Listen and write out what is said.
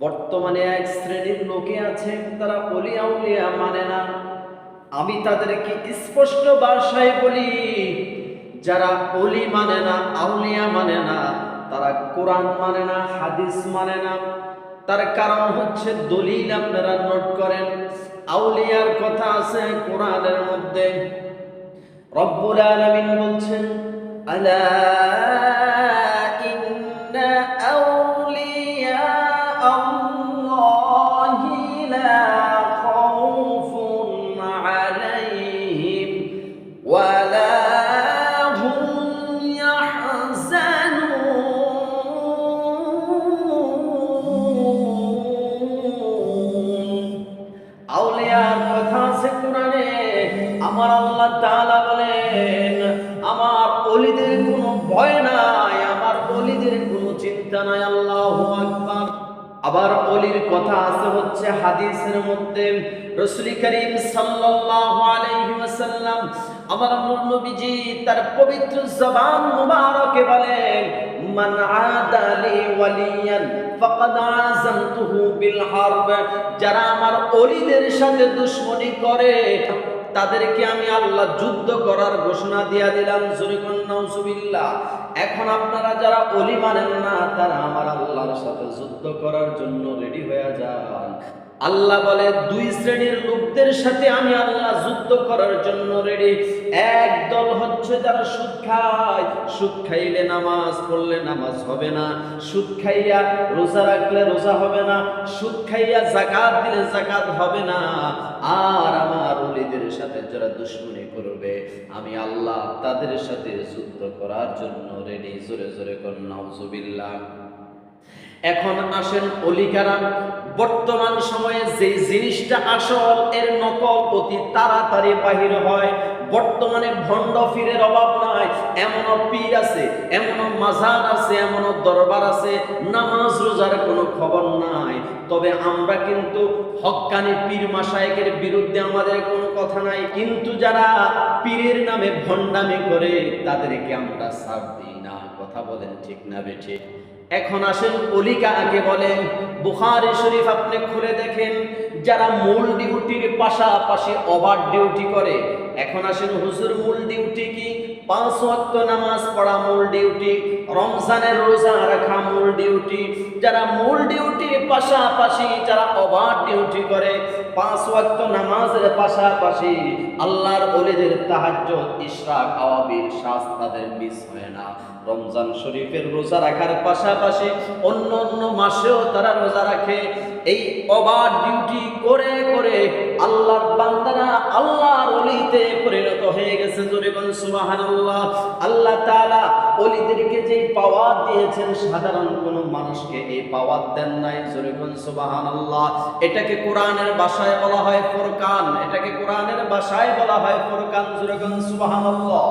বর্তমানে এক শ্রেণীর লোকে আছে, তারা ওলি আউলিয়া মানে না। আমি তাদেরকে স্পষ্ট ভাষায় বলি, যারা ওলি মানে না, আউলিয়া মানে না, তারা কোরআন মানে না, হাদিস মানে না। তার কারণ হচ্ছে দলিল আপনারা নোট করেন। আউলিয়ার কথা আছে কোরআনের মধ্যে। রব্বুল আলামিন বলছেন, আলা ইন্না আউলিয়া আল্লাহি লা খাউফুন আলাইহিম ওয়া লা হুম ইয়াহজানুন। আউলিয়ার কথা আছে কোরআনে। আমার আল্লাহ তাআলা বলেন, আমার ওলিদের কোনো ভয় নাই, আমার ওলিদের কোনো চিন্তা নাই। আল্লাহু আকবার। আবার ওলির কথা আছে হচ্ছে হাদিসের মধ্যে। রাসূল করিম সাল্লাল্লাহু আলাইহি ওয়াসাল্লাম আমার নবীজি তার পবিত্র জবান মুবারকে বলেন, মান আদালি ওয়ালিয়ান ফাকাদ আযানতুহু বিল হারব। যারা আমার ওলিদের সাথে দুশমনি করে তাদেরকে আমি আল্লাহ যুদ্ধ করার ঘোষণা দিয়া দিলাম। জোরে কোন নাউজুবিল্লাহ। এখন আপনারা যারা ওলি মানেন না, তারা আমার আল্লাহর সাথে যুদ্ধ করার জন্য রেডি হয়ে যান। আল্লাহ বলে, দুই শ্রেণীর লোকদের সাথে আমি আল্লাহ যুদ্ধ করার জন্য রেডি। এক দল হচ্ছে যারা সুদ খায়, সুদ খাইলে নামাজ পড়লে নামাজ হবে না, সুদ খাইয়া রোজা রাখলে রোজা হবে না, সুদ খাইয়া যাকাত দিলে যাকাত হবে না। আর আমার ওলিদের সাথে যারা দুশমনি করবে, আমি আল্লাহ তাদের সাথে যুদ্ধ করার জন্য রেডি। জোরে জোরে কোন নাউজুবিল্লাহ। এখন আসেন অলিকারা। বর্তমান সময়ে যে জিনিসটা আসল, এর নকল অতি তাড়াতাড়ি বাহির হয়। বর্তমানে ভণ্ড পীরের অভাব নাই। এমনও পীর আছে, এমনও মাজার আছে, এমনও দরবার আছে, নামাজ রোজার কোনো খবর নাই। তবে আমরা কিন্তু হক্কানি পীর মাশায়েখের বিরুদ্ধে আমাদের কোনো কথা নাই, কিন্তু যারা পীরের নামে ভণ্ডামি করে তাদেরকে আমরা ছাড় দিই না। কথা বলেন ঠিক না বেঠিক? এখন আসেন ওলি কাকে বলেন। বুখারী শরীফ আপনি খুলে দেখেন, যারা মূল ডিউটির পাশাপাশি ওভার ডিউটি করে। এখন আসেন হুজুর, মূল ডিউটি কি? 5 ওয়াক্ত নামাজ পড়া মূল ডিউটি, রমজানের রোজা রাখা মূল ডিউটি। যারা মূল ডিউটির পাশাপাশি যারা ওভার ডিউটি করে, 5 ওয়াক্ত নামাজের পাশাপাশি আল্লাহর ওলিদের তাহাজ্জুদ, ইশরাক, আওয়াবিল, শাস তাদের মিস হয় না। রমজান শরীফের রোজা রাখার পাশাপাশি অন্য অন্য মাসেও তারা রোজা রাখে। এই ওভার ডিউটি করে করে আল্লাহর বান্দারা আল্লাহর ওলিতে পরিণত হয়ে গেছে। জোরে বলেন সুবহানাল্লাহ। আল্লাহ তাআলা ওলিদেরকে যে পাওয়ার দিয়েছেন, সাধারণ কোনো মানুষকে এই পাওয়ার দেন নাই। জোরে বলেন সুবহানাল্লাহ। এটাকে কোরআনের ভাষায় বলা হয় ফুরকান, এটাকে কোরআনের ভাষায় বলা হয় ফুরকান। জোরে বলেন সুবহানাল্লাহ।